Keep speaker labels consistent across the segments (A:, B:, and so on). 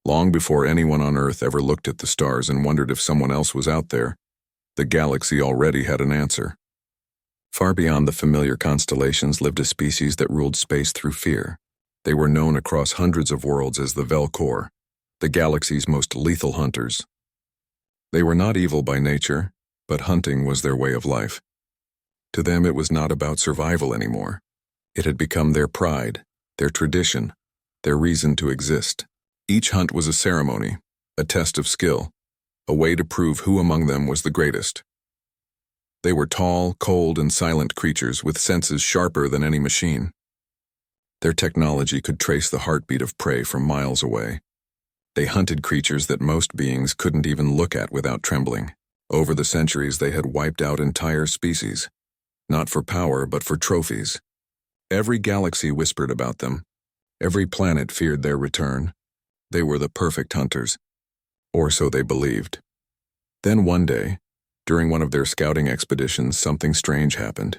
A: Long before anyone on Earth ever looked at the stars and wondered if someone else was out there, the galaxy already had an answer. Far beyond the familiar constellations lived a species that ruled space through fear. They were known across hundreds of worlds as the Velcor, the galaxy's most lethal hunters. They were not evil by nature, but hunting was their way of life. To them, it was not about survival anymore. It had become their pride, their tradition, their reason to exist. Each hunt was a ceremony, a test of skill, a way to prove who among them was the greatest. They were tall, cold, and silent creatures with senses sharper than any machine. Their technology could trace the heartbeat of prey from miles away. They hunted creatures that most beings couldn't even look at without trembling. Over the centuries, they had wiped out entire species, not for power but for trophies. Every galaxy whispered about them. Every planet feared their return. They were the perfect hunters, or so they believed. Then one day, during one of their scouting expeditions, something strange happened.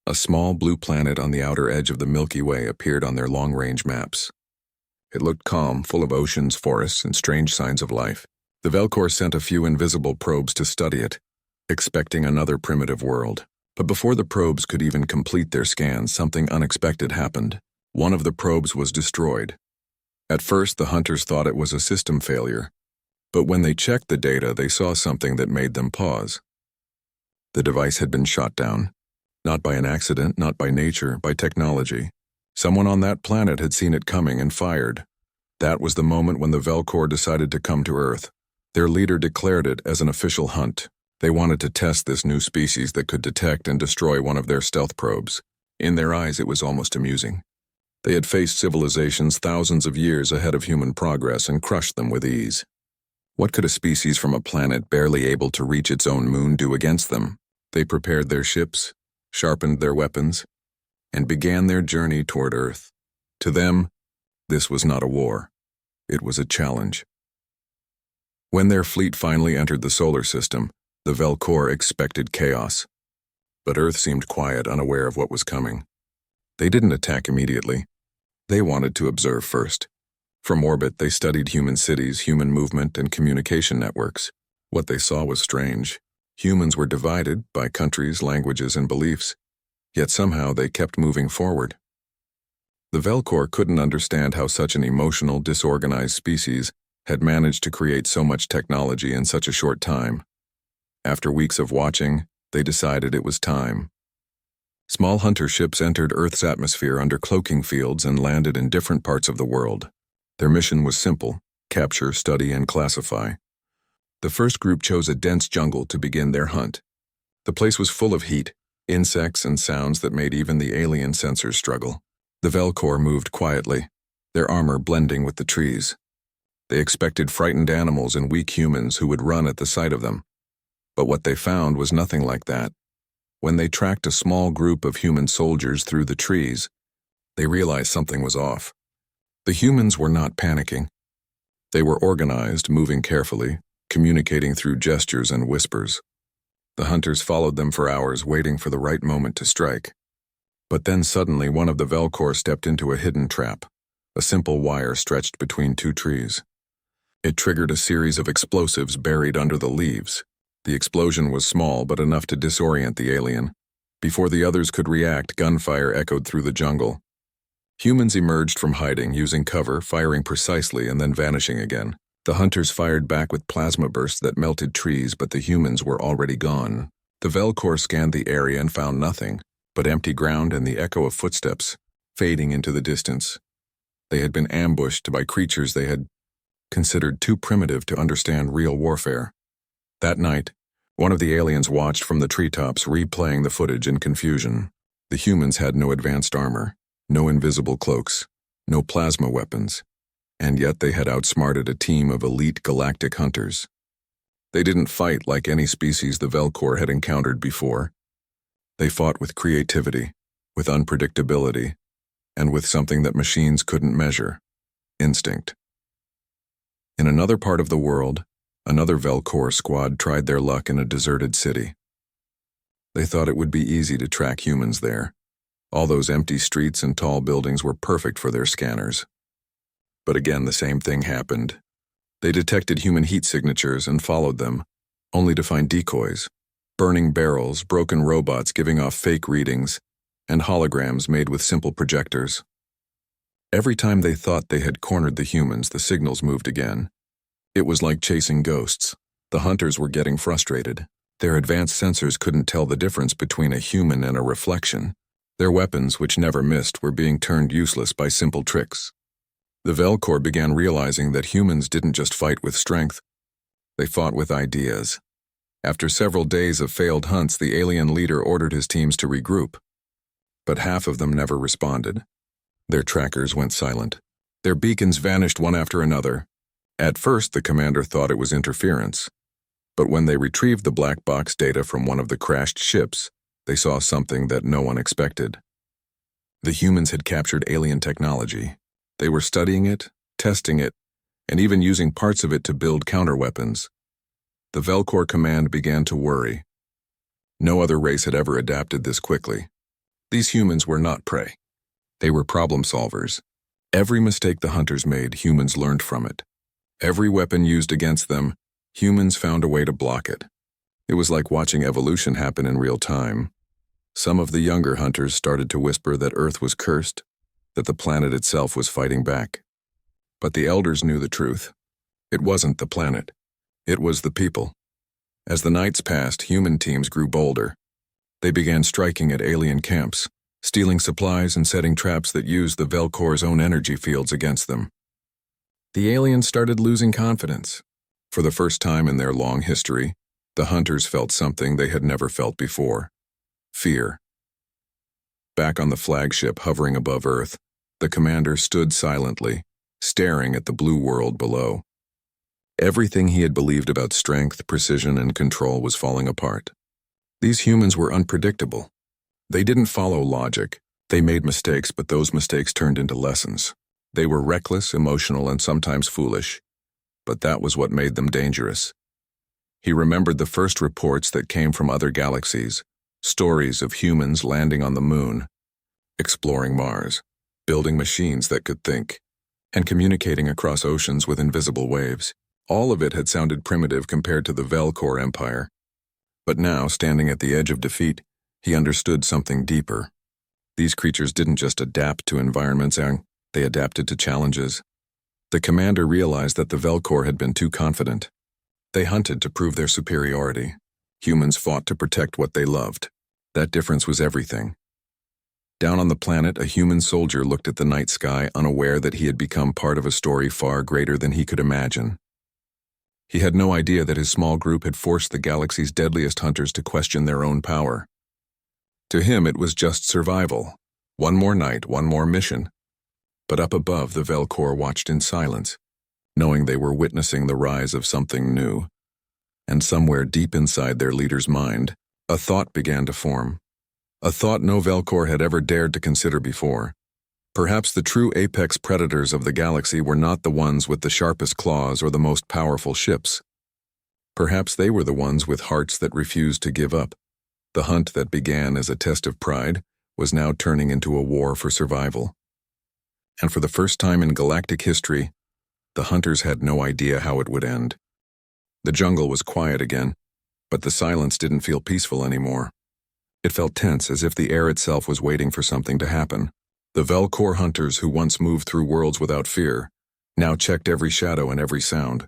A: A small blue planet on the outer edge of the Milky Way appeared on their long-range maps. It looked calm, full of oceans, forests, and strange signs of life. The Velcor sent a few invisible probes to study it, expecting another primitive world. But before the probes could even complete their scans, something unexpected happened. One of the probes was destroyed. At first, the hunters thought it was a system failure, but when they checked the data, they saw something that made them pause. The device had been shot down. Not by an accident, not by nature, by technology. Someone on that planet had seen it coming and fired. That was the moment when the Velcor decided to come to Earth. Their leader declared it as an official hunt. They wanted to test this new species that could detect and destroy one of their stealth probes. In their eyes, it was almost amusing. They had faced civilizations thousands of years ahead of human progress and crushed them with ease. What could a species from a planet barely able to reach its own moon do against them? They prepared their ships, sharpened their weapons, and began their journey toward Earth. To them, this was not a war. It was a challenge. When their fleet finally entered the solar system, the Velcor expected chaos. But Earth seemed quiet, unaware of what was coming. They didn't attack immediately. They wanted to observe first. From orbit, they studied human cities, human movement, and communication networks. What they saw was strange. Humans were divided by countries, languages, and beliefs, yet somehow they kept moving forward. The Velcor couldn't understand how such an emotional, disorganized species had managed to create so much technology in such a short time. After weeks of watching, they decided it was time. Small hunter ships entered Earth's atmosphere under cloaking fields and landed in different parts of the world. Their mission was simple: capture, study, and classify. The first group chose a dense jungle to begin their hunt. The place was full of heat, insects, and sounds that made even the alien sensors struggle. The Velcor moved quietly, their armor blending with the trees. They expected frightened animals and weak humans who would run at the sight of them. But what they found was nothing like that. When they tracked a small group of human soldiers through the trees, they realized something was off. The humans were not panicking. They were organized, moving carefully, communicating through gestures and whispers. The hunters followed them for hours, waiting for the right moment to strike. But then suddenly one of the Velcor stepped into a hidden trap, a simple wire stretched between two trees. It triggered a series of explosives buried under the leaves. The explosion was small but enough to disorient the alien. Before the others could react, gunfire echoed through the jungle. Humans emerged from hiding, using cover, firing precisely and then vanishing again. The hunters fired back with plasma bursts that melted trees, but the humans were already gone. The Velcor scanned the area and found nothing but empty ground and the echo of footsteps fading into the distance. They had been ambushed by creatures they had considered too primitive to understand real warfare. That night, one of the aliens watched from the treetops, replaying the footage in confusion. The humans had no advanced armor, no invisible cloaks, no plasma weapons, and yet they had outsmarted a team of elite galactic hunters. They didn't fight like any species the Velcor had encountered before. They fought with creativity, with unpredictability, and with something that machines couldn't measure: instinct. In another part of the world, another Velcor squad tried their luck in a deserted city. They thought it would be easy to track humans there. All those empty streets and tall buildings were perfect for their scanners. But again, the same thing happened. They detected human heat signatures and followed them, only to find decoys, burning barrels, broken robots giving off fake readings, and holograms made with simple projectors. Every time they thought they had cornered the humans, the signals moved again. It was like chasing ghosts. The hunters were getting frustrated. Their advanced sensors couldn't tell the difference between a human and a reflection. Their weapons, which never missed, were being turned useless by simple tricks. The Velcor began realizing that humans didn't just fight with strength, they fought with ideas. After several days of failed hunts, the alien leader ordered his teams to regroup. But half of them never responded. Their trackers went silent. Their beacons vanished one after another. At first, the commander thought it was interference. But when they retrieved the black box data from one of the crashed ships, they saw something that no one expected. The humans had captured alien technology. They were studying it, testing it, and even using parts of it to build counterweapons. The Velcor command began to worry. No other race had ever adapted this quickly. These humans were not prey. They were problem solvers. Every mistake the hunters made, humans learned from it. Every weapon used against them, humans found a way to block it. It was like watching evolution happen in real time. Some of the younger hunters started to whisper that Earth was cursed, that the planet itself was fighting back. But the elders knew the truth. It wasn't the planet. It was the people. As the nights passed, human teams grew bolder. They began striking at alien camps, stealing supplies and setting traps that used the Velcor's own energy fields against them. The aliens started losing confidence. For the first time in their long history, the hunters felt something they had never felt before: fear. Back on the flagship hovering above Earth, the commander stood silently, staring at the blue world below. Everything he had believed about strength, precision, and control was falling apart. These humans were unpredictable. They didn't follow logic. They made mistakes, but those mistakes turned into lessons. They were reckless, emotional, and sometimes foolish. But that was what made them dangerous. He remembered the first reports that came from other galaxies, stories of humans landing on the moon, exploring Mars, building machines that could think, and communicating across oceans with invisible waves. All of it had sounded primitive compared to the Velcor Empire. But now, standing at the edge of defeat, he understood something deeper. These creatures didn't just adapt to environments, they adapted to challenges. The commander realized that the Velcor had been too confident. They hunted to prove their superiority. Humans fought to protect what they loved. That difference was everything. Down on the planet, a human soldier looked at the night sky, unaware that he had become part of a story far greater than he could imagine. He had no idea that his small group had forced the galaxy's deadliest hunters to question their own power. To him, it was just survival. One more night, one more mission. But up above, the Velcor watched in silence, knowing they were witnessing the rise of something new. And somewhere deep inside their leader's mind, a thought began to form. A thought no Velcor had ever dared to consider before. Perhaps the true apex predators of the galaxy were not the ones with the sharpest claws or the most powerful ships. Perhaps they were the ones with hearts that refused to give up. The hunt that began as a test of pride was now turning into a war for survival. And for the first time in galactic history, the hunters had no idea how it would end. The jungle was quiet again, but the silence didn't feel peaceful anymore. It felt tense, as if the air itself was waiting for something to happen. The Velcor hunters, who once moved through worlds without fear, now checked every shadow and every sound.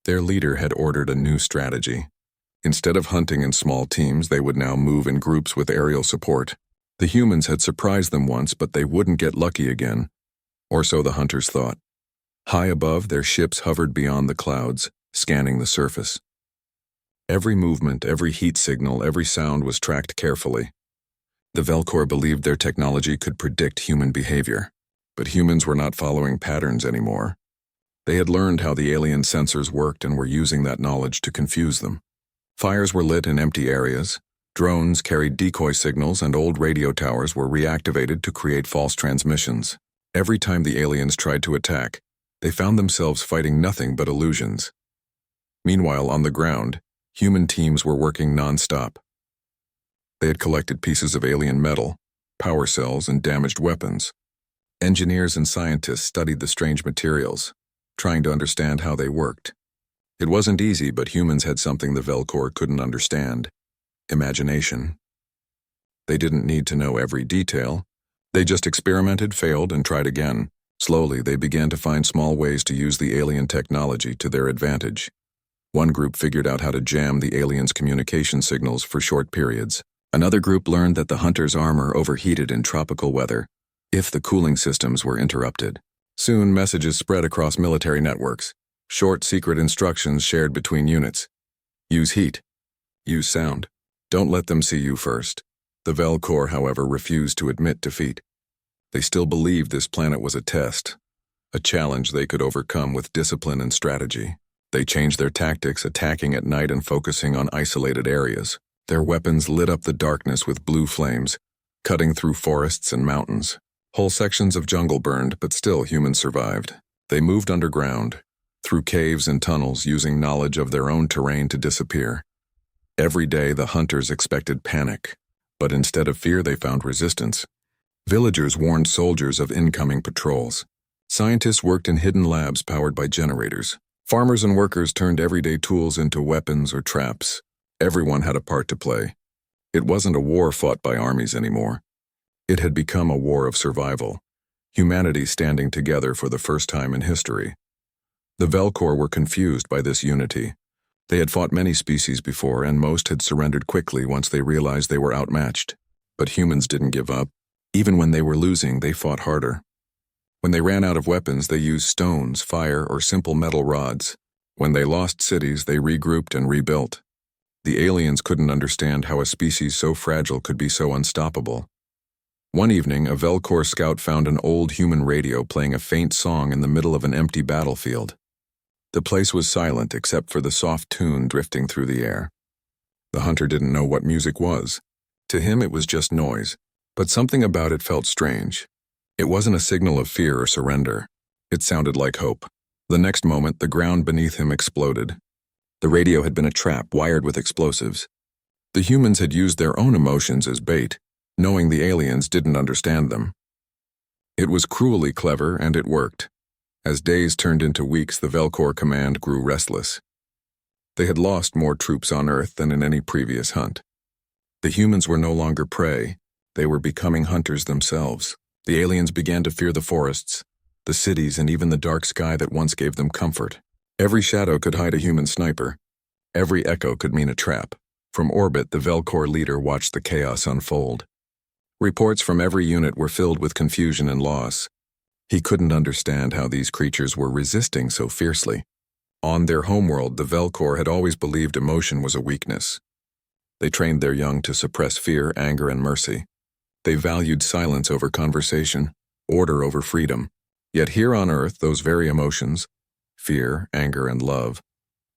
A: Their leader had ordered a new strategy. Instead of hunting in small teams, they would now move in groups with aerial support. The humans had surprised them once, but they wouldn't get lucky again. Or so the hunters thought. High above, their ships hovered beyond the clouds, scanning the surface. Every movement, every heat signal, every sound was tracked carefully. The Velcor believed their technology could predict human behavior, but humans were not following patterns anymore. They had learned how the alien sensors worked and were using that knowledge to confuse them. Fires were lit in empty areas, drones carried decoy signals, and old radio towers were reactivated to create false transmissions. Every time the aliens tried to attack, they found themselves fighting nothing but illusions. Meanwhile, on the ground, human teams were working non-stop. They had collected pieces of alien metal, power cells, and damaged weapons. Engineers and scientists studied the strange materials. trying to understand how they worked. It wasn't easy, but humans had something the Velcor couldn't understand: imagination. They didn't need to know every detail. They just experimented, failed, and tried again. Slowly, they began to find small ways to use the alien technology to their advantage. One group figured out how to jam the aliens' communication signals for short periods. Another group learned that the hunter's armor overheated in tropical weather if the cooling systems were interrupted. Soon, messages spread across military networks. Short, secret instructions shared between units. Use heat. Use sound. Don't let them see you first. The Velcor, however, refused to admit defeat. They still believed this planet was a test, a challenge they could overcome with discipline and strategy. They changed their tactics, attacking at night and focusing on isolated areas. Their weapons lit up the darkness with blue flames, cutting through forests and mountains. Whole sections of jungle burned, but still humans survived. They moved underground, through caves and tunnels, using knowledge of their own terrain to disappear. Every day, the hunters expected panic, but instead of fear, they found resistance. Villagers warned soldiers of incoming patrols. Scientists worked in hidden labs powered by generators. Farmers and workers turned everyday tools into weapons or traps. Everyone had a part to play. It wasn't a war fought by armies anymore. It had become a war of survival, humanity standing together for the first time in history. The Velcor were confused by this unity. They had fought many species before, and most had surrendered quickly once they realized they were outmatched. But humans didn't give up. Even when they were losing, they fought harder. When they ran out of weapons, they used stones, fire, or simple metal rods. When they lost cities, they regrouped and rebuilt. The aliens couldn't understand how a species so fragile could be so unstoppable. One evening, a Velcor scout found an old human radio playing a faint song in the middle of an empty battlefield. The place was silent except for the soft tune drifting through the air. The hunter didn't know what music was. To him, it was just noise, but something about it felt strange. It wasn't a signal of fear or surrender. It sounded like hope. The next moment, the ground beneath him exploded. The radio had been a trap wired with explosives. The humans had used their own emotions as bait, knowing the aliens didn't understand them. It was cruelly clever, and it worked. As days turned into weeks, the Velcor command grew restless. They had lost more troops on Earth than in any previous hunt. The humans were no longer prey. They were becoming hunters themselves. The aliens began to fear the forests, the cities, and even the dark sky that once gave them comfort. Every shadow could hide a human sniper. Every echo could mean a trap. From orbit, the Velcor leader watched the chaos unfold. Reports from every unit were filled with confusion and loss. He couldn't understand how these creatures were resisting so fiercely. On their homeworld, the Velcor had always believed emotion was a weakness. They trained their young to suppress fear, anger, and mercy. They valued silence over conversation, order over freedom. Yet here on Earth, those very emotions, fear, anger, and love,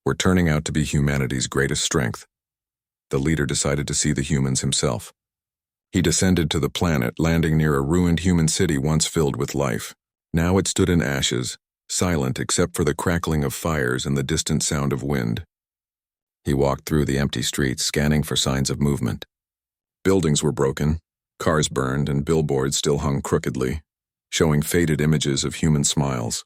A: were turning out to be humanity's greatest strength. The leader decided to see the humans himself. He descended to the planet, landing near a ruined human city once filled with life. Now it stood in ashes, silent except for the crackling of fires and the distant sound of wind. He walked through the empty streets, scanning for signs of movement. Buildings were broken, cars burned, and billboards still hung crookedly, showing faded images of human smiles.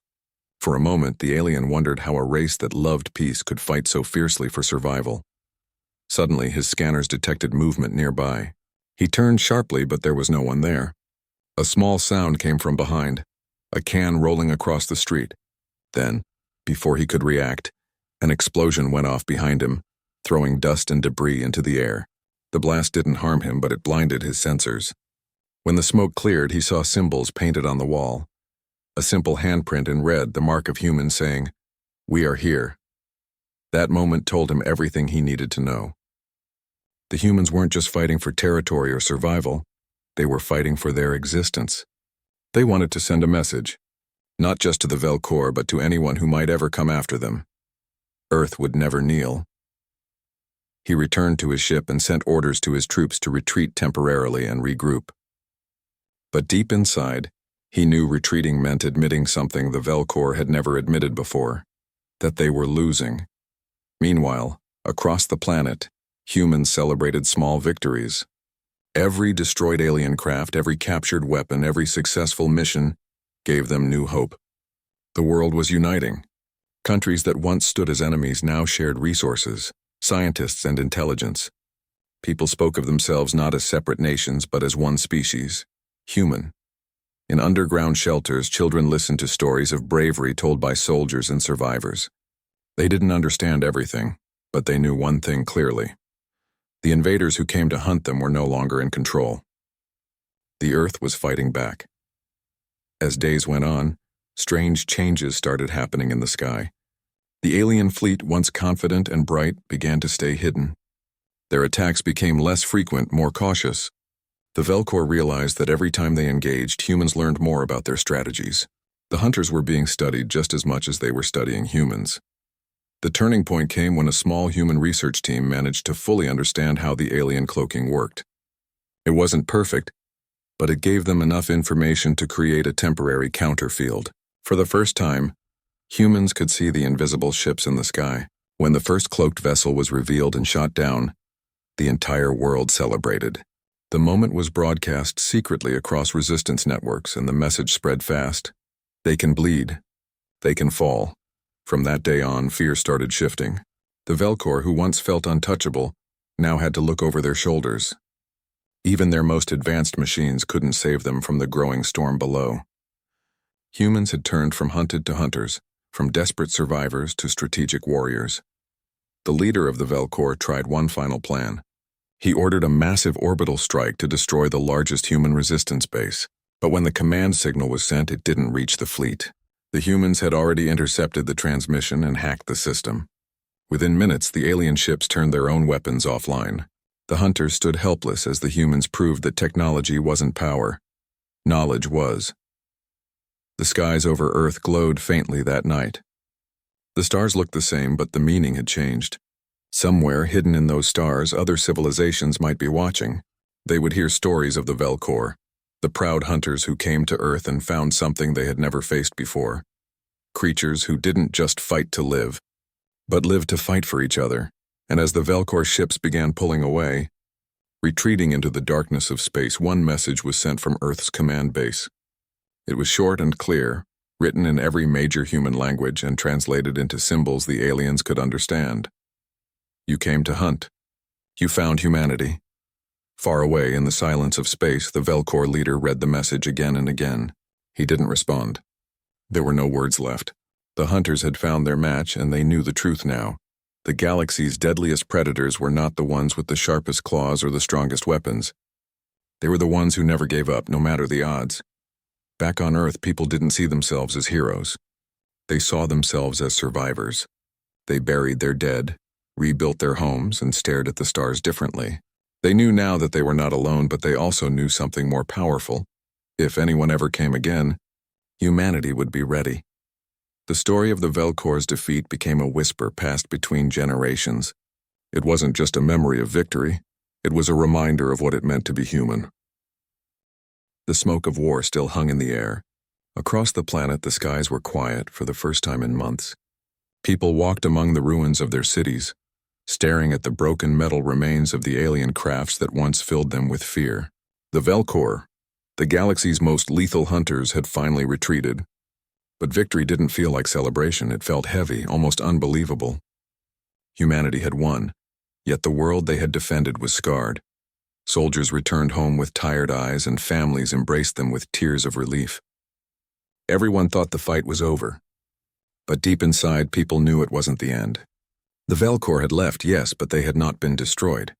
A: For a moment, the alien wondered how a race that loved peace could fight so fiercely for survival. Suddenly, his scanners detected movement nearby. He turned sharply, but there was no one there. A small sound came from behind, a can rolling across the street. Then, before he could react, an explosion went off behind him, throwing dust and debris into the air. The blast didn't harm him, but it blinded his sensors. When the smoke cleared, he saw symbols painted on the wall. A simple handprint in red, the mark of humans saying, "We are here." That moment told him everything he needed to know. The humans weren't just fighting for territory or survival, they were fighting for their existence. They wanted to send a message, not just to the Velcor, but to anyone who might ever come after them. Earth would never kneel. He returned to his ship and sent orders to his troops to retreat temporarily and regroup. But deep inside, he knew retreating meant admitting something the Velcor had never admitted before, that they were losing. Meanwhile, across the planet, humans celebrated small victories. Every destroyed alien craft, every captured weapon, every successful mission gave them new hope. The world was uniting. Countries that once stood as enemies now shared resources, scientists, and intelligence. People spoke of themselves not as separate nations but as one species, human. In underground shelters, children listened to stories of bravery told by soldiers and survivors. They didn't understand everything, but they knew one thing clearly. The invaders who came to hunt them were no longer in control. The Earth was fighting back. As days went on, strange changes started happening in the sky. The alien fleet, once confident and bright, began to stay hidden. Their attacks became less frequent, more cautious. The Velcor realized that every time they engaged, humans learned more about their strategies. The hunters were being studied just as much as they were studying humans. The turning point came when a small human research team managed to fully understand how the alien cloaking worked. It wasn't perfect, but it gave them enough information to create a temporary counterfield. For the first time, humans could see the invisible ships in the sky. When the first cloaked vessel was revealed and shot down, the entire world celebrated. The moment was broadcast secretly across resistance networks, and the message spread fast. They can bleed. They can fall. From that day on, fear started shifting. The Velcor, who once felt untouchable, now had to look over their shoulders. Even their most advanced machines couldn't save them from the growing storm below. Humans had turned from hunted to hunters, from desperate survivors to strategic warriors. The leader of the Velcor tried one final plan. He ordered a massive orbital strike to destroy the largest human resistance base. But when the command signal was sent, it didn't reach the fleet. The humans had already intercepted the transmission and hacked the system. Within minutes, the alien ships turned their own weapons offline. The hunters stood helpless as the humans proved that technology wasn't power. Knowledge was. The skies over Earth glowed faintly that night. The stars looked the same, but the meaning had changed. Somewhere hidden in those stars, other civilizations might be watching. They would hear stories of the Velcor, the proud hunters who came to Earth and found something they had never faced before. Creatures who didn't just fight to live, but lived to fight for each other. And as the Velcor ships began pulling away, retreating into the darkness of space, one message was sent from Earth's command base. It was short and clear, written in every major human language and translated into symbols the aliens could understand. You came to hunt. You found humanity. Far away in the silence of space, the Velcor leader read the message again and again. He didn't respond. There were no words left. The hunters had found their match, and they knew the truth now. The galaxy's deadliest predators were not the ones with the sharpest claws or the strongest weapons. They were the ones who never gave up, no matter the odds. Back on Earth, people didn't see themselves as heroes. They saw themselves as survivors. They buried their dead, rebuilt their homes, and stared at the stars differently. They knew now that they were not alone, but they also knew something more powerful. If anyone ever came again, humanity would be ready. The story of the Velcor's defeat became a whisper passed between generations. It wasn't just a memory of victory, it was a reminder of what it meant to be human. The smoke of war still hung in the air. Across the planet, the skies were quiet for the first time in months. People walked among the ruins of their cities, staring at the broken metal remains of the alien crafts that once filled them with fear. The Velcor, the galaxy's most lethal hunters, had finally retreated. But victory didn't feel like celebration. It felt heavy, almost unbelievable. Humanity had won, yet the world they had defended was scarred. Soldiers returned home with tired eyes, and families embraced them with tears of relief. Everyone thought the fight was over. But deep inside, people knew it wasn't the end. The Velcor had left, yes, but they had not been destroyed.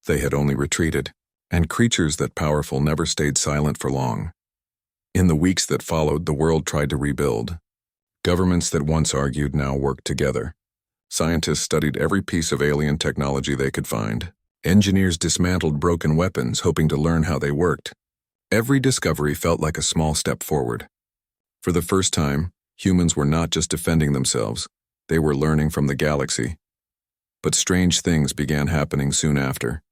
A: They had only retreated, and creatures that powerful never stayed silent for long. In the weeks that followed, the world tried to rebuild. Governments that once argued now worked together. Scientists studied every piece of alien technology they could find. Engineers dismantled broken weapons, hoping to learn how they worked. Every discovery felt like a small step forward. For the first time, humans were not just defending themselves, they were learning from the galaxy. But strange things began happening soon after.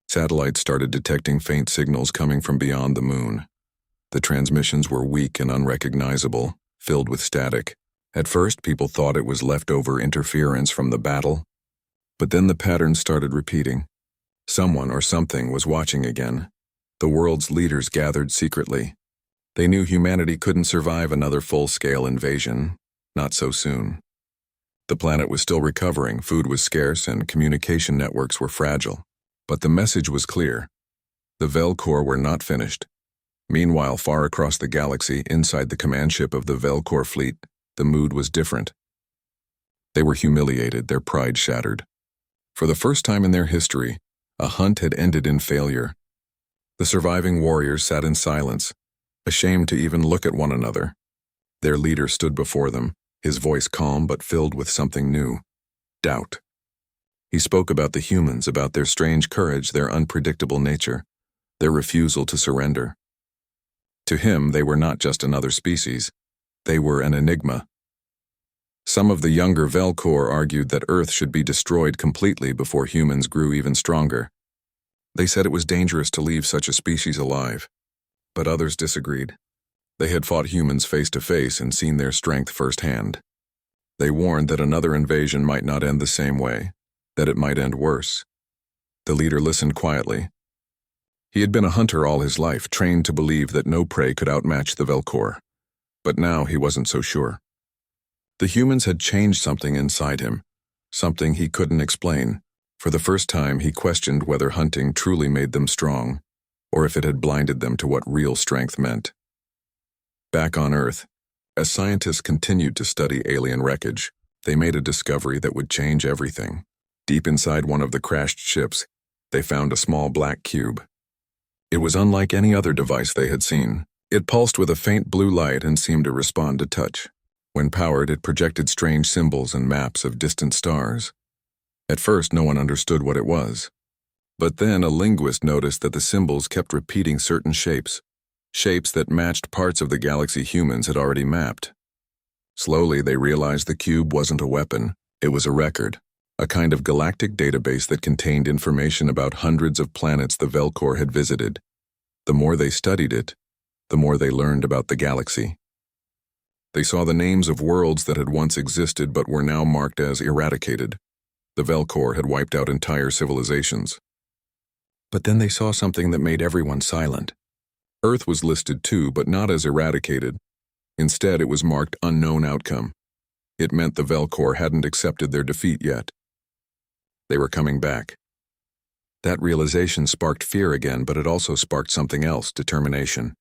A: Satellites started detecting faint signals coming from beyond the moon. The transmissions were weak and unrecognizable, filled with static. At first, people thought it was leftover interference from the battle. But then the pattern started repeating. Someone or something was watching again. The world's leaders gathered secretly. They knew humanity couldn't survive another full-scale invasion, not so soon. The planet was still recovering, food was scarce, and communication networks were fragile. But the message was clear. The Velcor were not finished. Meanwhile, far across the galaxy, inside the command ship of the Velcor fleet, the mood was different. They were humiliated, their pride shattered. For the first time in their history, a hunt had ended in failure. The surviving warriors sat in silence, ashamed to even look at one another. Their leader stood before them, his voice calm but filled with something new: doubt. He spoke about the humans, about their strange courage, their unpredictable nature, their refusal to surrender. To him, they were not just another species. They were an enigma. Some of the younger Velcor argued that Earth should be destroyed completely before humans grew even stronger. They said it was dangerous to leave such a species alive. But others disagreed. They had fought humans face to face and seen their strength firsthand. They warned that another invasion might not end the same way, that it might end worse. The leader listened quietly. He had been a hunter all his life, trained to believe that no prey could outmatch the Velcor. But now he wasn't so sure. The humans had changed something inside him, something he couldn't explain. For the first time, he questioned whether hunting truly made them strong, or if it had blinded them to what real strength meant. Back on Earth, as scientists continued to study alien wreckage, they made a discovery that would change everything. Deep inside one of the crashed ships, they found a small black cube. It was unlike any other device they had seen. It pulsed with a faint blue light and seemed to respond to touch. When powered, it projected strange symbols and maps of distant stars. At first, no one understood what it was. But then a linguist noticed that the symbols kept repeating certain shapes that matched parts of the galaxy humans had already mapped. Slowly, they realized the cube wasn't a weapon, it was a record, a kind of galactic database that contained information about hundreds of planets the Velcor had visited. The more they studied it, the more they learned about the galaxy. They saw the names of worlds that had once existed but were now marked as eradicated. The Velcor had wiped out entire civilizations. But then they saw something that made everyone silent. Earth was listed too, but not as eradicated. Instead, it was marked unknown outcome. It meant the Velcor hadn't accepted their defeat yet. They were coming back. That realization sparked fear again, but it also sparked something else: determination.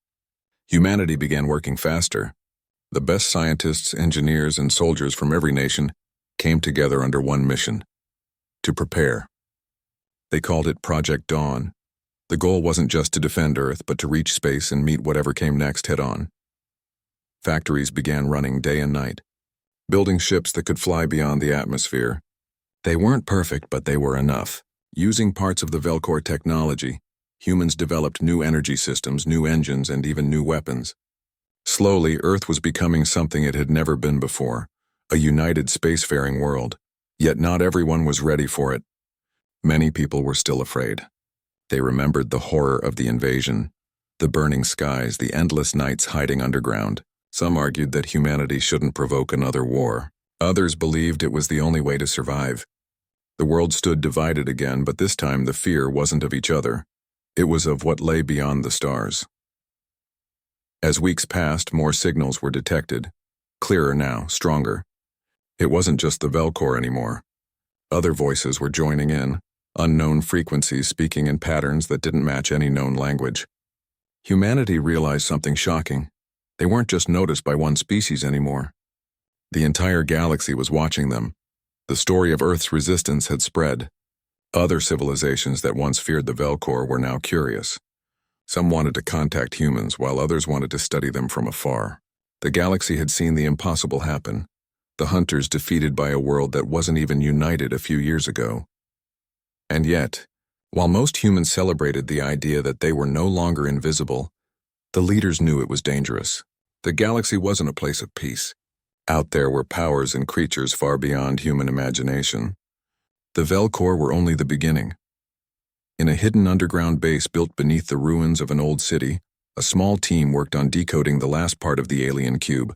A: Humanity began working faster. The best scientists, engineers, and soldiers from every nation came together under one mission: to prepare. They called it Project Dawn. The goal wasn't just to defend Earth, but to reach space and meet whatever came next head-on. Factories began running day and night, building ships that could fly beyond the atmosphere. They weren't perfect, but they were enough. Using parts of the Velcor technology, humans developed new energy systems, new engines, and even new weapons. Slowly, Earth was becoming something it had never been before, a united spacefaring world. Yet not everyone was ready for it. Many people were still afraid. They remembered the horror of the invasion, the burning skies, the endless nights hiding underground. Some argued that humanity shouldn't provoke another war. Others believed it was the only way to survive. The world stood divided again, but this time the fear wasn't of each other. It was of what lay beyond the stars. As weeks passed, more signals were detected. Clearer now, stronger. It wasn't just the Velcor anymore. Other voices were joining in, unknown frequencies speaking in patterns that didn't match any known language. Humanity realized something shocking. They weren't just noticed by one species anymore. The entire galaxy was watching them. The story of Earth's resistance had spread. Other civilizations that once feared the Velcor were now curious. Some wanted to contact humans, while others wanted to study them from afar. The galaxy had seen the impossible happen. The hunters defeated by a world that wasn't even united a few years ago. And yet, while most humans celebrated the idea that they were no longer invisible, the leaders knew it was dangerous. The galaxy wasn't a place of peace. Out there were powers and creatures far beyond human imagination. The Velcor were only the beginning. In a hidden underground base built beneath the ruins of an old city, a small team worked on decoding the last part of the alien cube.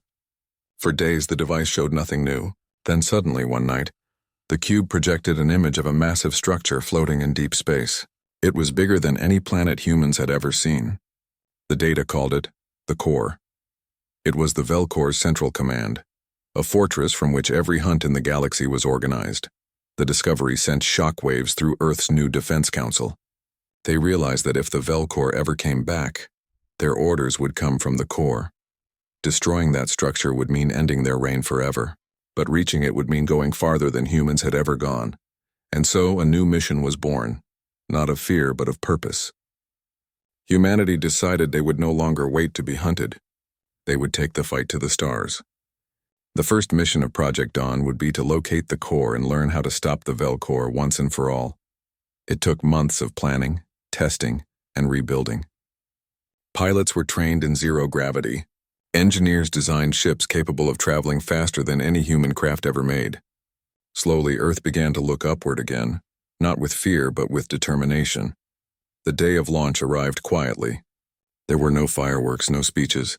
A: For days, the device showed nothing new. Then suddenly, one night, the cube projected an image of a massive structure floating in deep space. It was bigger than any planet humans had ever seen. The data called it The core. It was the Velcor's central command, a fortress from which every hunt in the galaxy was organized. The discovery sent shockwaves through Earth's new defense council. They realized that if the Velcor ever came back, their orders would come from the core. Destroying that structure would mean ending their reign forever, but reaching it would mean going farther than humans had ever gone. And so a new mission was born, not of fear but of purpose. Humanity decided they would no longer wait to be hunted. They would take the fight to the stars. The first mission of Project Dawn would be to locate the core and learn how to stop the Velcor once and for all. It took months of planning, testing, and rebuilding. Pilots were trained in zero gravity. Engineers designed ships capable of traveling faster than any human craft ever made. Slowly, Earth began to look upward again, not with fear but with determination. The day of launch arrived quietly. There were no fireworks, no speeches,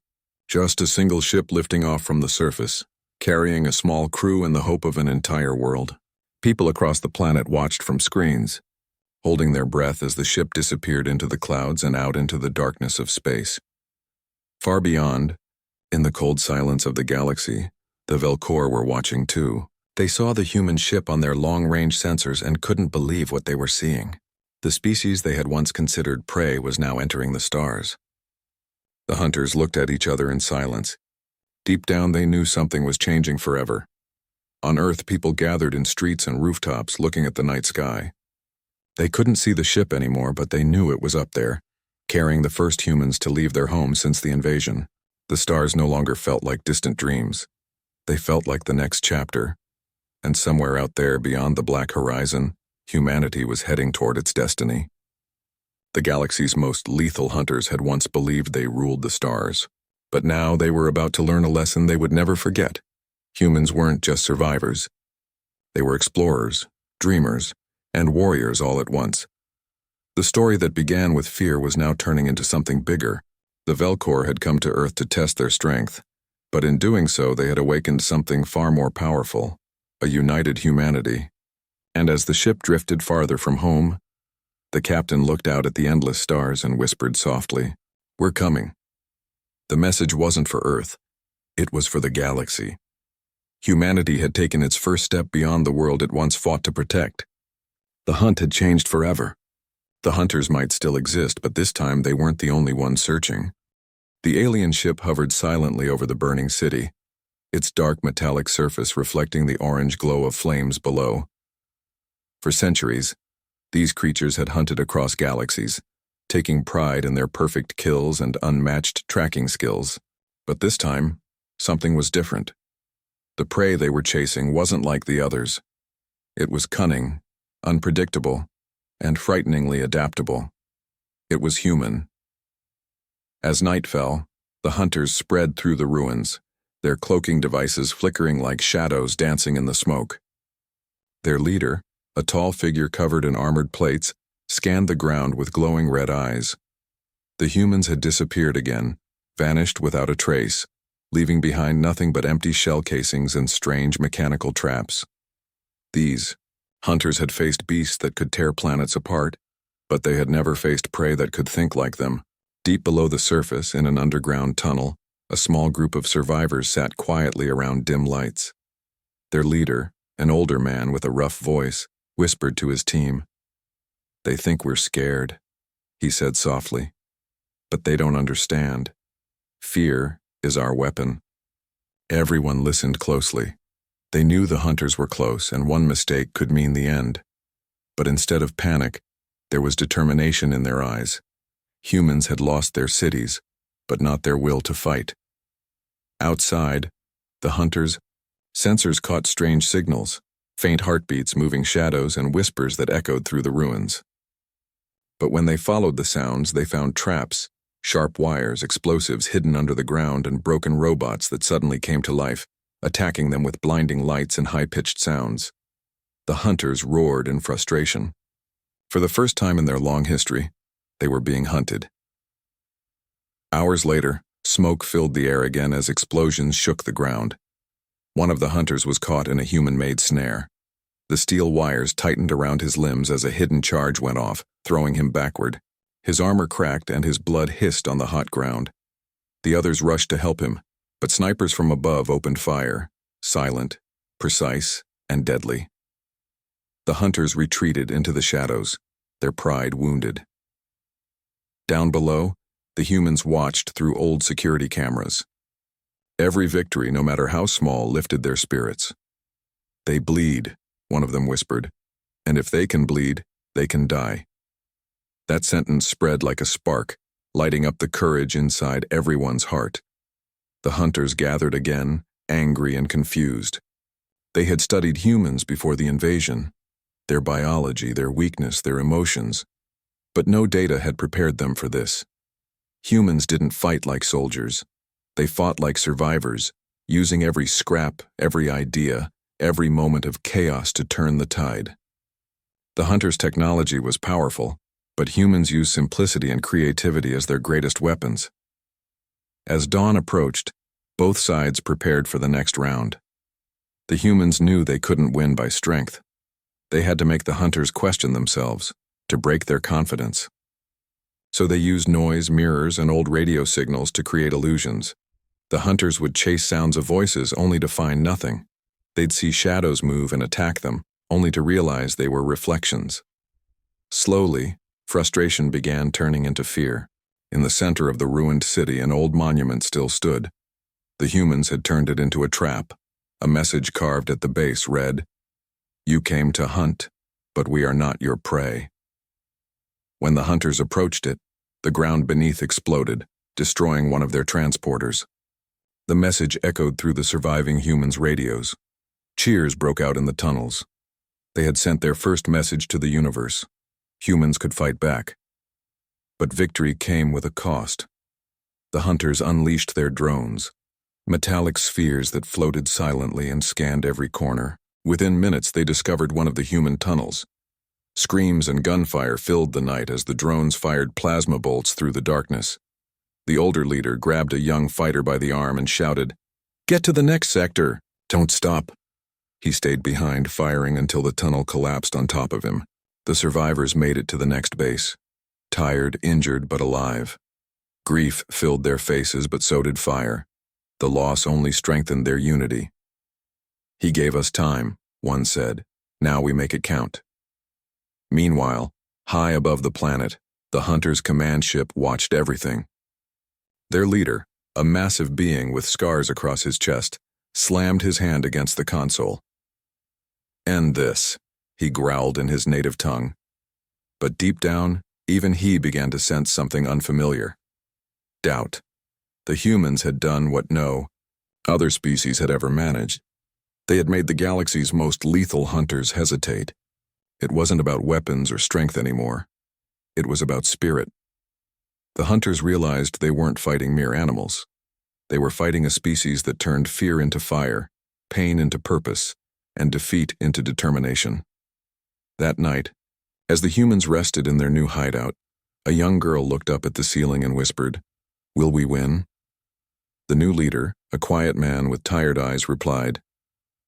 A: just a single ship lifting off from the surface, carrying a small crew and the hope of an entire world. People across the planet watched from screens, holding their breath as the ship disappeared into the clouds and out into the darkness of space. Far beyond, in the cold silence of the galaxy, the Velcor were watching too. They saw the human ship on their long-range sensors and couldn't believe what they were seeing. The species they had once considered prey was now entering the stars. The hunters looked at each other in silence. Deep down they knew something was changing forever. On Earth, people gathered in streets and rooftops looking at the night sky. They couldn't see the ship anymore, but they knew it was up there, carrying the first humans to leave their homes since the invasion. The stars no longer felt like distant dreams. They felt like the next chapter. And somewhere out there beyond the black horizon, humanity was heading toward its destiny. The galaxy's most lethal hunters had once believed they ruled the stars. But now they were about to learn a lesson they would never forget. Humans weren't just survivors. They were explorers, dreamers, and warriors all at once. The story that began with fear was now turning into something bigger. The Velcor had come to Earth to test their strength, but in doing so they had awakened something far more powerful, a united humanity. And as the ship drifted farther from home, the captain looked out at the endless stars and whispered softly, "We're coming." The message wasn't for Earth. It was for the galaxy. Humanity had taken its first step beyond the world it once fought to protect. The hunt had changed forever. The hunters might still exist, but this time they weren't the only ones searching. The alien ship hovered silently over the burning city, its dark metallic surface reflecting the orange glow of flames below. For centuries, these creatures had hunted across galaxies, taking pride in their perfect kills and unmatched tracking skills. But this time, something was different. The prey they were chasing wasn't like the others. It was cunning, unpredictable, and frighteningly adaptable. It was human. As night fell, the hunters spread through the ruins, their cloaking devices flickering like shadows dancing in the smoke. Their leader, a tall figure covered in armored plates, scanned the ground with glowing red eyes. The humans had disappeared again, vanished without a trace, leaving behind nothing but empty shell casings and strange mechanical traps. These hunters had faced beasts that could tear planets apart, but they had never faced prey that could think like them. Deep below the surface, in an underground tunnel, a small group of survivors sat quietly around dim lights. Their leader, an older man with a rough voice, whispered to his team. "They think we're scared," he said softly. "But they don't understand. Fear is our weapon." Everyone listened closely. They knew the hunters were close, and one mistake could mean the end. But instead of panic, there was determination in their eyes. Humans had lost their cities, but not their will to fight. Outside, the hunters' sensors caught strange signals, faint heartbeats, moving shadows, and whispers that echoed through the ruins. But when they followed the sounds, they found traps, sharp wires, explosives hidden under the ground, and broken robots that suddenly came to life, attacking them with blinding lights and high-pitched sounds. The hunters roared in frustration. For the first time in their long history, they were being hunted. Hours later, smoke filled the air again as explosions shook the ground. One of the hunters was caught in a human-made snare. The steel wires tightened around his limbs as a hidden charge went off, throwing him backward. His armor cracked and his blood hissed on the hot ground. The others rushed to help him, but snipers from above opened fire, silent, precise, and deadly. The hunters retreated into the shadows, their pride wounded. Down below, the humans watched through old security cameras. Every victory, no matter how small, lifted their spirits. "They bleed," one of them whispered, "and if they can bleed, they can die." That sentence spread like a spark, lighting up the courage inside everyone's heart. The hunters gathered again, angry and confused. They had studied humans before the invasion, their biology, their weakness, their emotions, but no data had prepared them for this. Humans didn't fight like soldiers. They fought like survivors, using every scrap, every idea, every moment of chaos to turn the tide. The hunters' technology was powerful, but humans used simplicity and creativity as their greatest weapons. As dawn approached, both sides prepared for the next round. The humans knew they couldn't win by strength. They had to make the hunters question themselves, to break their confidence. So they used noise, mirrors, and old radio signals to create illusions. The hunters would chase sounds of voices only to find nothing. They'd see shadows move and attack them, only to realize they were reflections. Slowly, frustration began turning into fear. In the center of the ruined city, an old monument still stood. The humans had turned it into a trap. A message carved at the base read, "You came to hunt, but we are not your prey." When the hunters approached it, the ground beneath exploded, destroying one of their transporters. The message echoed through the surviving humans' radios. Cheers broke out in the tunnels. They had sent their first message to the universe. Humans could fight back. But victory came with a cost. The hunters unleashed their drones, metallic spheres that floated silently and scanned every corner. Within minutes, they discovered one of the human tunnels. Screams and gunfire filled the night as the drones fired plasma bolts through the darkness. The older leader grabbed a young fighter by the arm and shouted, "Get to the next sector! Don't stop!" He stayed behind, firing until the tunnel collapsed on top of him. The survivors made it to the next base. Tired, injured, but alive. Grief filled their faces, but so did fire. The loss only strengthened their unity. "He gave us time," one said. "Now we make it count." Meanwhile, high above the planet, the hunters' command ship watched everything. Their leader, a massive being with scars across his chest, slammed his hand against the console. "End this," he growled in his native tongue. But deep down, even he began to sense something unfamiliar. Doubt. The humans had done what no other species had ever managed. They had made the galaxy's most lethal hunters hesitate. It wasn't about weapons or strength anymore. It was about spirit. The hunters realized they weren't fighting mere animals. They were fighting a species that turned fear into fire, pain into purpose, and defeat into determination. That night, as the humans rested in their new hideout, a young girl looked up at the ceiling and whispered, "Will we win?" The new leader, a quiet man with tired eyes, replied,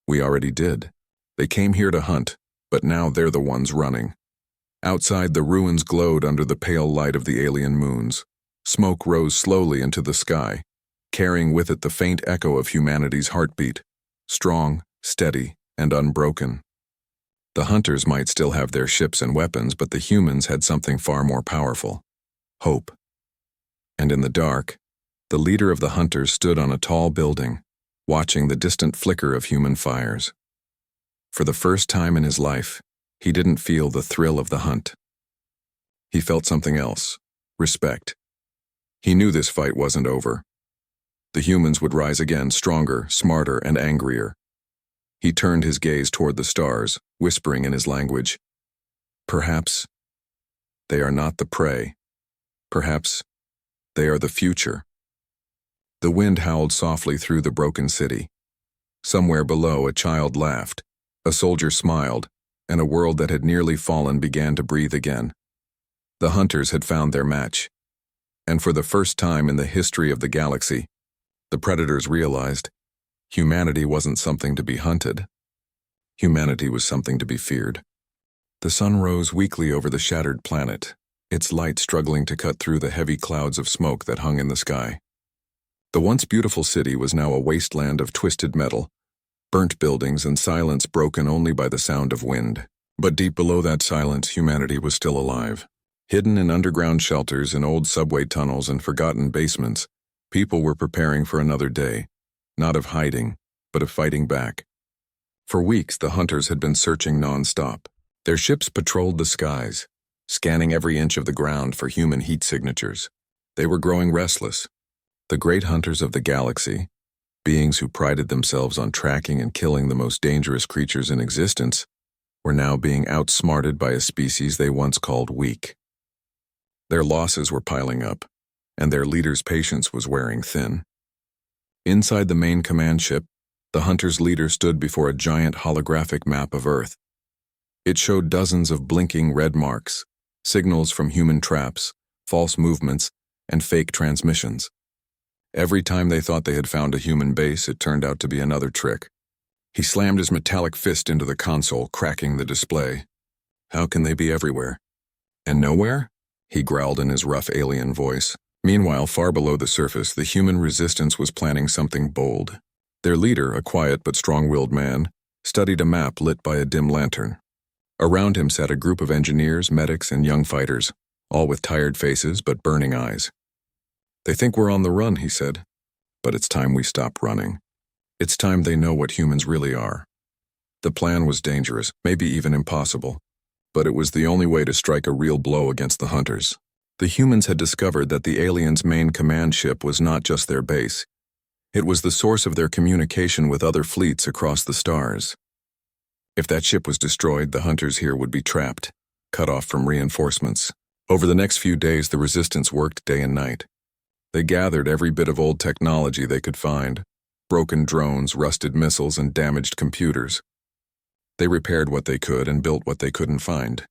A: "We already did. They came here to hunt, but now they're the ones running." Outside, the ruins glowed under the pale light of the alien moons. Smoke rose slowly into the sky, carrying with it the faint echo of humanity's heartbeat, strong, steady, and unbroken. The hunters might still have their ships and weapons, but the humans had something far more powerful: hope. And in the dark, the leader of the hunters stood on a tall building, watching the distant flicker of human fires. For the first time in his life, he didn't feel the thrill of the hunt. He felt something else: respect. He knew this fight wasn't over. The humans would rise again, stronger, smarter, and angrier. He turned his gaze toward the stars, whispering in his language, "Perhaps they are not the prey. Perhaps they are the future." The wind howled softly through the broken city. Somewhere below, a child laughed, a soldier smiled, and a world that had nearly fallen began to breathe again. The hunters had found their match. And for the first time in the history of the galaxy, the predators realized humanity wasn't something to be hunted. Humanity was something to be feared. The sun rose weakly over the shattered planet, its light struggling to cut through the heavy clouds of smoke that hung in the sky. The once beautiful city was now a wasteland of twisted metal, burnt buildings and silence broken only by the sound of wind. But deep below that silence, humanity was still alive. Hidden in underground shelters, in old subway tunnels and forgotten basements, people were preparing for another day, not of hiding, but of fighting back. For weeks, the hunters had been searching non-stop. Their ships patrolled the skies, scanning every inch of the ground for human heat signatures. They were growing restless. The great hunters of the galaxy, beings who prided themselves on tracking and killing the most dangerous creatures in existence, were now being outsmarted by a species they once called weak. Their losses were piling up, and their leader's patience was wearing thin. Inside the main command ship, the hunter's leader stood before a giant holographic map of Earth. It showed dozens of blinking red marks, signals from human traps, false movements, and fake transmissions. Every time they thought they had found a human base, it turned out to be another trick. He slammed his metallic fist into the console, cracking the display. How can they be everywhere? And nowhere? He growled in his rough alien voice. Meanwhile, far below the surface, the human resistance was planning something bold. Their leader, a quiet but strong-willed man, studied a map lit by a dim lantern. Around him sat a group of engineers, medics, and young fighters, all with tired faces but burning eyes. They think we're on the run, he said. But it's time we stop running. It's time they know what humans really are. The plan was dangerous, maybe even impossible, but it was the only way to strike a real blow against the hunters. The humans had discovered that the aliens' main command ship was not just their base. It was the source of their communication with other fleets across the stars. If that ship was destroyed, the hunters here would be trapped, cut off from reinforcements. Over the next few days, the resistance worked day and night. They gathered every bit of old technology they could find, broken drones, rusted missiles, and damaged computers. They repaired what they could and built what they couldn't find.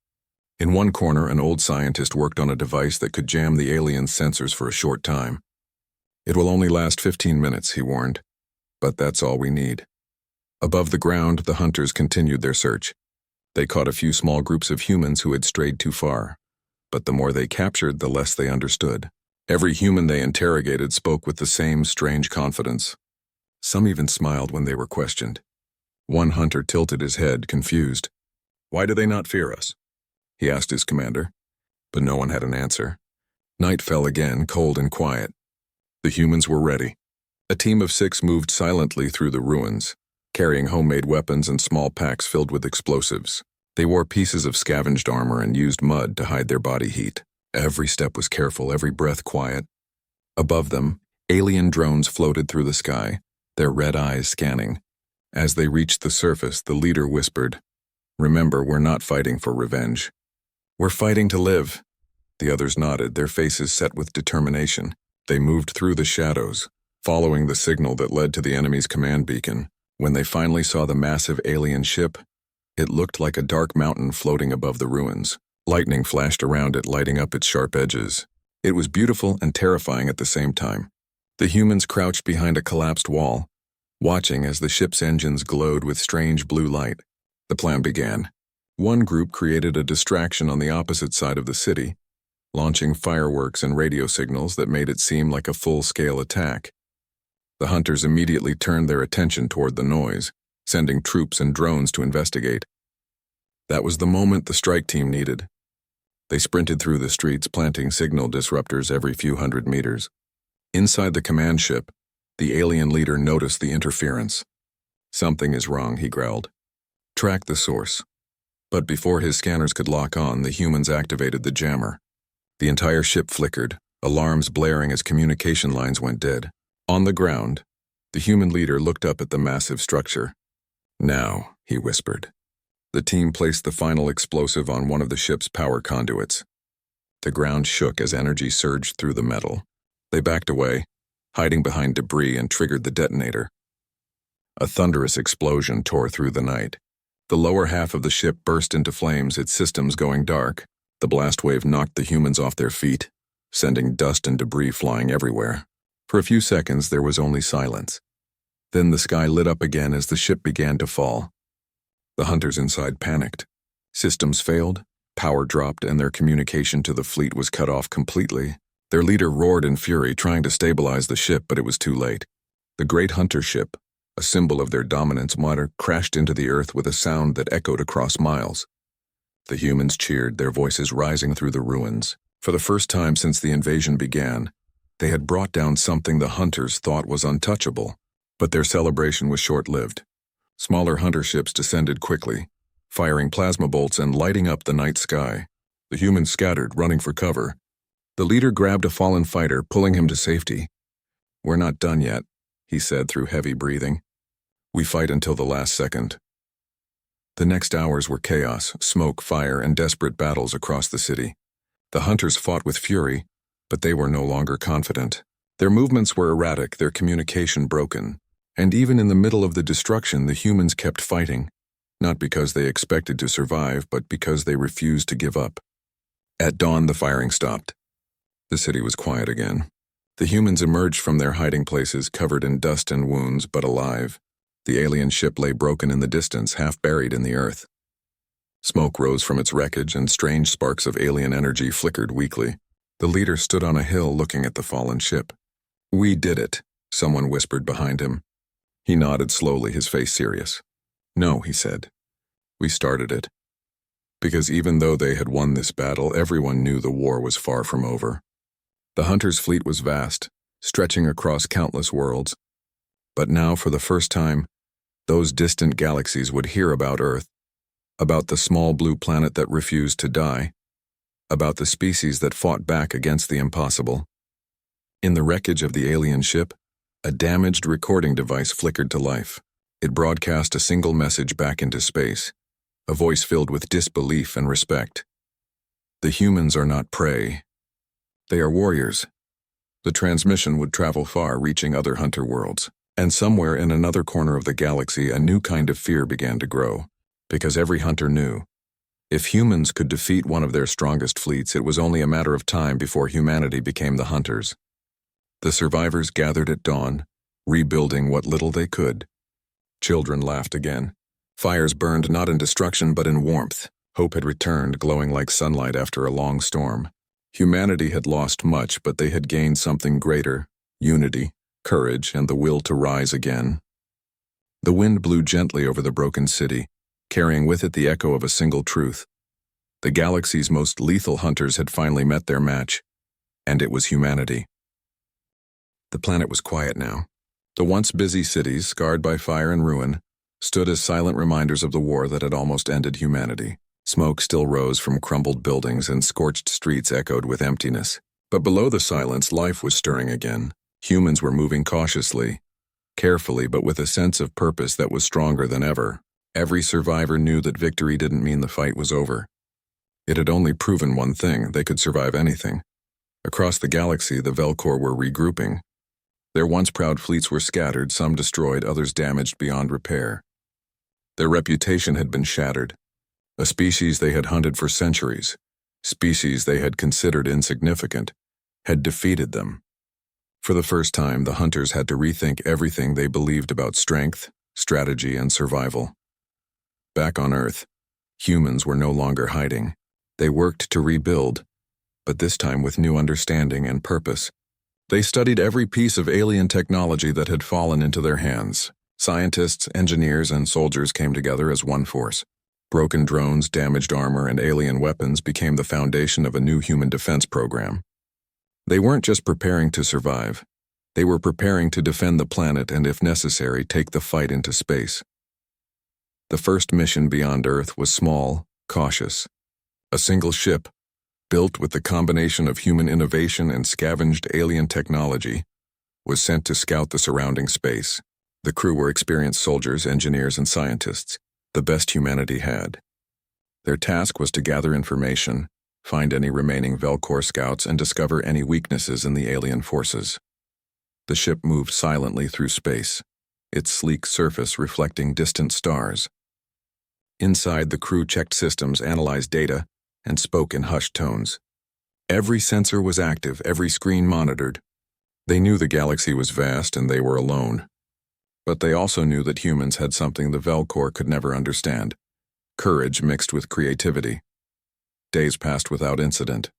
A: In one corner, an old scientist worked on a device that could jam the aliens' sensors for a short time. It will only last 15 minutes, he warned, but that's all we need. Above the ground, the hunters continued their search. They caught a few small groups of humans who had strayed too far, but the more they captured, the less they understood. Every human they interrogated spoke with the same strange confidence. Some even smiled when they were questioned. One hunter tilted his head, confused. "Why do they not fear us?" he asked his commander, but no one had an answer. Night fell again, cold and quiet. The humans were ready. A team of 6 moved silently through the ruins, carrying homemade weapons and small packs filled with explosives. They wore pieces of scavenged armor and used mud to hide their body heat. Every step was careful, every breath quiet. Above them, alien drones floated through the sky, their red eyes scanning. As they reached the surface, the leader whispered, "Remember, we're not fighting for revenge. We're fighting to live." The others nodded, their faces set with determination. They moved through the shadows, following the signal that led to the enemy's command beacon. When they finally saw the massive alien ship, it looked like a dark mountain floating above the ruins. Lightning flashed around it, lighting up its sharp edges. It was beautiful and terrifying at the same time. The humans crouched behind a collapsed wall, watching as the ship's engines glowed with strange blue light. The plan began. One group created a distraction on the opposite side of the city, launching fireworks and radio signals that made it seem like a full-scale attack. The hunters immediately turned their attention toward the noise, sending troops and drones to investigate. That was the moment the strike team needed. They sprinted through the streets, planting signal disruptors every few hundred meters. Inside the command ship, the alien leader noticed the interference. "Something is wrong," he growled. "Track the source." But before his scanners could lock on, the humans activated the jammer. The entire ship flickered, alarms blaring as communication lines went dead. On the ground, the human leader looked up at the massive structure. "Now," he whispered. The team placed the final explosive on one of the ship's power conduits. The ground shook as energy surged through the metal. They backed away, hiding behind debris, and triggered the detonator. A thunderous explosion tore through the night. The lower half of the ship burst into flames, its systems going dark. The blast wave knocked the humans off their feet, sending dust and debris flying everywhere. For a few seconds, there was only silence. Then the sky lit up again as the ship began to fall. The hunters inside panicked. Systems failed, power dropped, and their communication to the fleet was cut off completely. Their leader roared in fury, trying to stabilize the ship, but it was too late. The great hunter ship, a symbol of their dominance, crashed into the earth with a sound that echoed across miles. The humans cheered, their voices rising through the ruins. For the first time since the invasion began, they had brought down something the hunters thought was untouchable. But their celebration was short-lived. Smaller hunter ships descended quickly, firing plasma bolts and lighting up the night sky. The humans scattered, running for cover. The leader grabbed a fallen fighter, pulling him to safety. "We're not done yet," he said through heavy breathing. "We fight until the last second." The next hours were chaos, smoke, fire, and desperate battles across the city. The hunters fought with fury, but they were no longer confident. Their movements were erratic, their communication broken. And even in the middle of the destruction, the humans kept fighting, not because they expected to survive, but because they refused to give up. At dawn, the firing stopped. The city was quiet again. The humans emerged from their hiding places, covered in dust and wounds, but alive. The alien ship lay broken in the distance, half buried in the earth. Smoke rose from its wreckage, and strange sparks of alien energy flickered weakly. The leader stood on a hill looking at the fallen ship. "We did it," someone whispered behind him. He nodded slowly, his face serious. "No," he said. "We started it." Because even though they had won this battle, everyone knew the war was far from over. The hunter's fleet was vast, stretching across countless worlds. But now, for the first time, those distant galaxies would hear about Earth, about the small blue planet that refused to die, about the species that fought back against the impossible. In the wreckage of the alien ship, a damaged recording device flickered to life. It broadcast a single message back into space, a voice filled with disbelief and respect. "The humans are not prey. They are warriors." The transmission would travel far, reaching other hunter worlds. And somewhere in another corner of the galaxy, a new kind of fear began to grow. Because every hunter knew, if humans could defeat one of their strongest fleets, it was only a matter of time before humanity became the hunters. The survivors gathered at dawn, rebuilding what little they could. Children laughed again. Fires burned not in destruction but in warmth. Hope had returned, glowing like sunlight after a long storm. Humanity had lost much, but they had gained something greater: unity, courage, and the will to rise again. The wind blew gently over the broken city, carrying with it the echo of a single truth. The galaxy's most lethal hunters had finally met their match, and it was humanity. The planet was quiet now. The once busy cities, scarred by fire and ruin, stood as silent reminders of the war that had almost ended humanity. Smoke still rose from crumbled buildings, and scorched streets echoed with emptiness. But below the silence, life was stirring again. Humans were moving cautiously, carefully, but with a sense of purpose that was stronger than ever. Every survivor knew that victory didn't mean the fight was over. It had only proven one thing: they could survive anything. Across the galaxy, the Velcor were regrouping. Their once proud fleets were scattered, some destroyed, others damaged beyond repair. Their reputation had been shattered. A species they had hunted for centuries, species they had considered insignificant, had defeated them. For the first time, the hunters had to rethink everything they believed about strength, strategy, and survival. Back on Earth, humans were no longer hiding. They worked to rebuild, but this time with new understanding and purpose. They studied every piece of alien technology that had fallen into their hands. Scientists, engineers, and soldiers came together as one force. Broken drones, damaged armor, and alien weapons became the foundation of a new human defense program. They weren't just preparing to survive. They were preparing to defend the planet and, if necessary, take the fight into space. The first mission beyond Earth was small, cautious. A single ship, built with the combination of human innovation and scavenged alien technology, was sent to scout the surrounding space. The crew were experienced soldiers, engineers, and scientists, the best humanity had. Their task was to gather information, find any remaining Velcor scouts, and discover any weaknesses in the alien forces. The ship moved silently through space, its sleek surface reflecting distant stars. Inside, the crew checked systems, analyzed data, and spoke in hushed tones. Every sensor was active, every screen monitored. They knew the galaxy was vast and they were alone. But they also knew that humans had something the Velcor could never understand: courage mixed with creativity. Days passed without incident.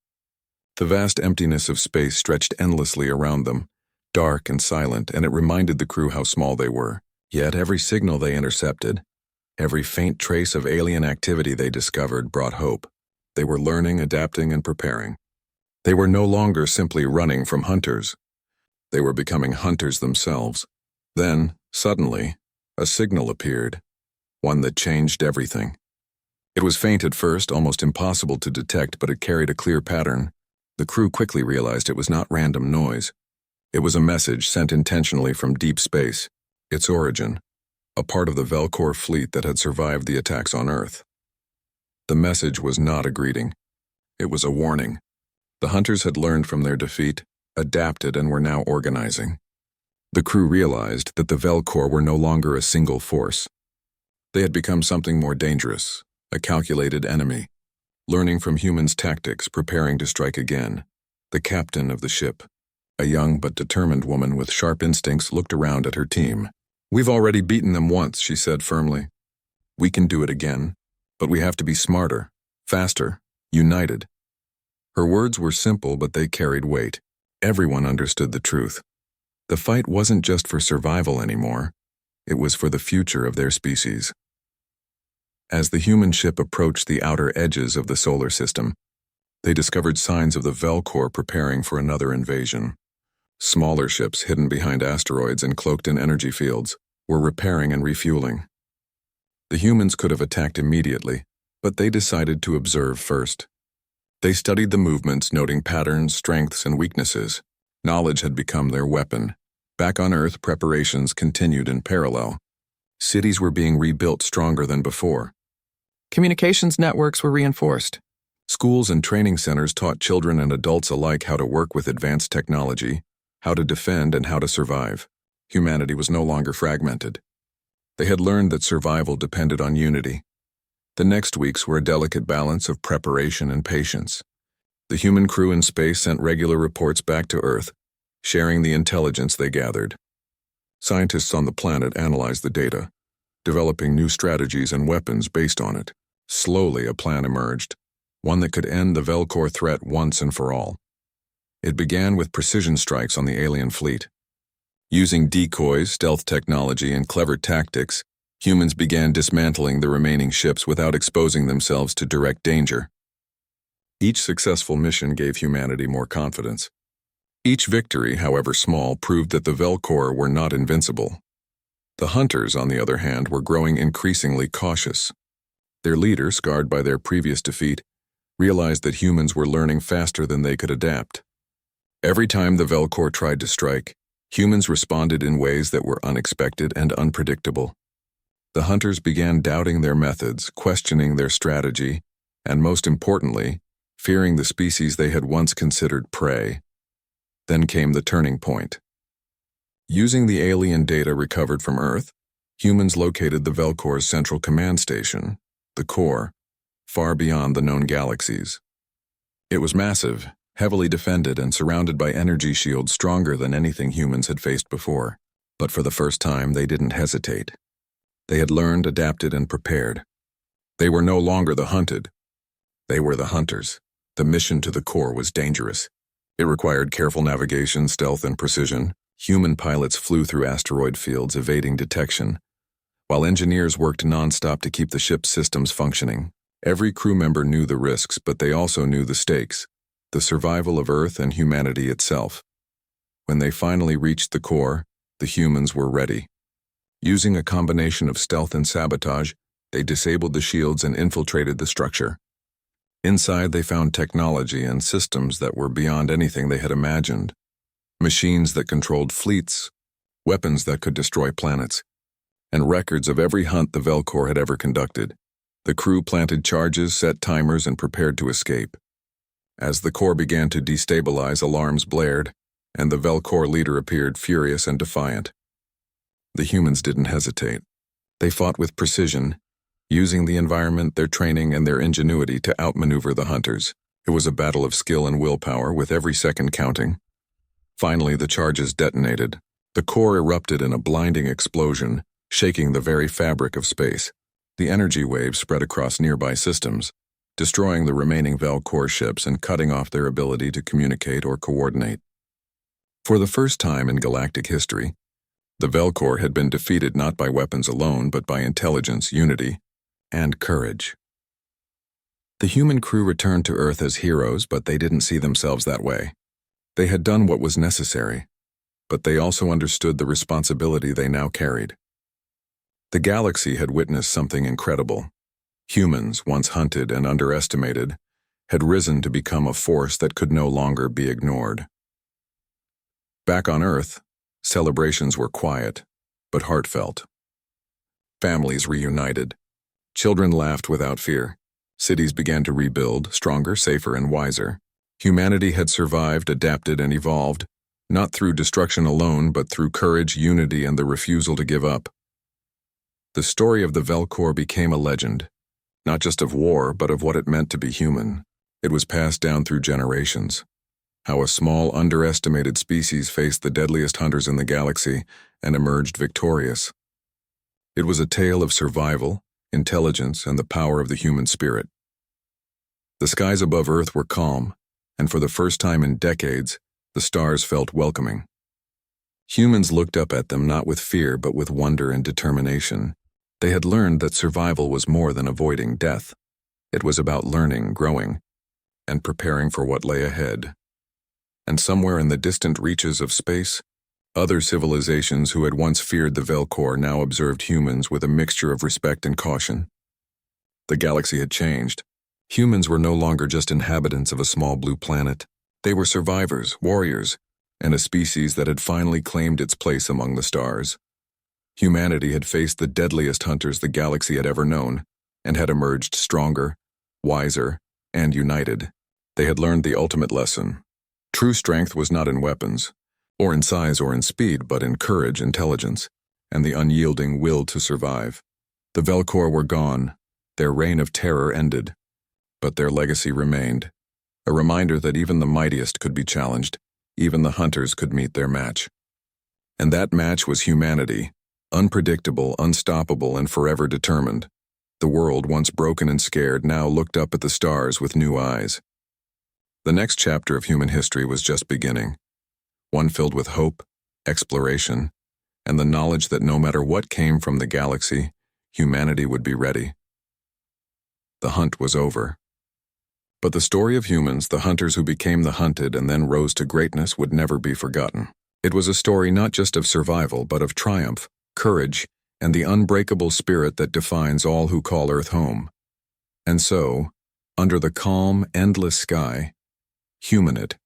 A: The vast emptiness of space stretched endlessly around them, dark and silent, and it reminded the crew how small they were. Yet every signal they intercepted, every faint trace of alien activity they discovered brought hope. They were learning, adapting, and preparing. They were no longer simply running from hunters. They were becoming hunters themselves. Then, suddenly, a signal appeared, one that changed everything. It was faint at first, almost impossible to detect, but it carried a clear pattern. The crew quickly realized it was not random noise. It was a message sent intentionally from deep space. Its origin, a part of the Velcor fleet that had survived the attacks on Earth. The message was not a greeting. It was a warning. The hunters had learned from their defeat, adapted, and were now organizing. The crew realized that the Velcor were no longer a single force. They had become something more dangerous, a calculated enemy, learning from humans' tactics, preparing to strike again. The captain of the ship, a young but determined woman with sharp instincts, looked around at her team. "We've already beaten them once," she said firmly. "We can do it again, but we have to be smarter, faster, united." Her words were simple, but they carried weight. Everyone understood the truth. The fight wasn't just for survival anymore. It was for the future of their species. As the human ship approached the outer edges of the solar system, they discovered signs of the Velcor preparing for another invasion. Smaller ships hidden behind asteroids and cloaked in energy fields were repairing and refueling. The humans could have attacked immediately, but they decided to observe first. They studied the movements, noting patterns, strengths, and weaknesses. Knowledge had become their weapon. Back on Earth, preparations continued in parallel. Cities were being rebuilt stronger than before. Communications networks were reinforced. Schools and training centers taught children and adults alike how to work with advanced technology, how to defend, and how to survive. Humanity was no longer fragmented. They had learned that survival depended on unity. The next weeks were a delicate balance of preparation and patience. The human crew in space sent regular reports back to Earth, sharing the intelligence they gathered. Scientists on the planet analyzed the data, developing new strategies and weapons based on it. Slowly, a plan emerged, one that could end the Velcor threat once and for all. It began with precision strikes on the alien fleet. Using decoys, stealth technology, and clever tactics, humans began dismantling the remaining ships without exposing themselves to direct danger. Each successful mission gave humanity more confidence. Each victory, however small, proved that the Velcor were not invincible. The hunters, on the other hand, were growing increasingly cautious. Their leader, scarred by their previous defeat, realized that humans were learning faster than they could adapt. Every time the Velcor tried to strike, humans responded in ways that were unexpected and unpredictable. The hunters began doubting their methods, questioning their strategy, and most importantly, fearing the species they had once considered prey. Then came the turning point. Using the alien data recovered from Earth, humans located the Velcor's central command station, the core, far beyond the known galaxies. It was massive, heavily defended, and surrounded by energy shields stronger than anything humans had faced before. But for the first time, they didn't hesitate. They had learned, adapted, and prepared. They were no longer the hunted. They were the hunters. The mission to the core was dangerous. It required careful navigation, stealth, and precision. Human pilots flew through asteroid fields, evading detection, while engineers worked non-stop to keep the ship's systems functioning. Every crew member knew the risks, but they also knew the stakes, the survival of Earth and humanity itself. When they finally reached the core, the humans were ready. Using a combination of stealth and sabotage, they disabled the shields and infiltrated the structure. Inside, they found technology and systems that were beyond anything they had imagined. Machines that controlled fleets, weapons that could destroy planets, and records of every hunt the Velcor had ever conducted. The crew planted charges, set timers, and prepared to escape. As the core began to destabilize, alarms blared, and the Velcor leader appeared furious and defiant. The humans didn't hesitate. They fought with precision, using the environment, their training, and their ingenuity to outmaneuver the hunters. It was a battle of skill and willpower, with every second counting. Finally, the charges detonated. The core erupted in a blinding explosion, shaking the very fabric of space. The energy waves spread across nearby systems, destroying the remaining Velcor ships and cutting off their ability to communicate or coordinate. For the first time in galactic history, the Velcor had been defeated not by weapons alone, but by intelligence, unity, and courage. The human crew returned to Earth as heroes, but they didn't see themselves that way. They had done what was necessary, but they also understood the responsibility they now carried. The galaxy had witnessed something incredible. Humans, once hunted and underestimated, had risen to become a force that could no longer be ignored. Back on Earth, celebrations were quiet, but heartfelt. Families reunited. Children laughed without fear. Cities began to rebuild, stronger, safer, and wiser. Humanity had survived, adapted, and evolved, not through destruction alone, but through courage, unity, and the refusal to give up. The story of the Velcor became a legend, not just of war, but of what it meant to be human. It was passed down through generations. How a small, underestimated species faced the deadliest hunters in the galaxy and emerged victorious. It was a tale of survival, intelligence, and the power of the human spirit. The skies above Earth were calm, and for the first time in decades, the stars felt welcoming. Humans looked up at them not with fear but with wonder and determination. They had learned that survival was more than avoiding death. It was about learning, growing, and preparing for what lay ahead. And somewhere in the distant reaches of space, other civilizations who had once feared the Velcor now observed humans with a mixture of respect and caution. The galaxy had changed. Humans were no longer just inhabitants of a small blue planet. They were survivors, warriors, and a species that had finally claimed its place among the stars. Humanity had faced the deadliest hunters the galaxy had ever known, and had emerged stronger, wiser, and united. They had learned the ultimate lesson. True strength was not in weapons, or in size or in speed, but in courage, intelligence, and the unyielding will to survive. The Velcor were gone. Their reign of terror ended. But their legacy remained, a reminder that even the mightiest could be challenged, even the hunters could meet their match. And that match was humanity, unpredictable, unstoppable, and forever determined. The world, once broken and scared, now looked up at the stars with new eyes. The next chapter of human history was just beginning, one filled with hope, exploration, and the knowledge that no matter what came from the galaxy, humanity would be ready. The hunt was over. But the story of humans, the hunters who became the hunted and then rose to greatness, would never be forgotten. It was a story not just of survival, but of triumph, courage, and the unbreakable spirit that defines all who call Earth home. And so, under the calm, endless sky, Humanit,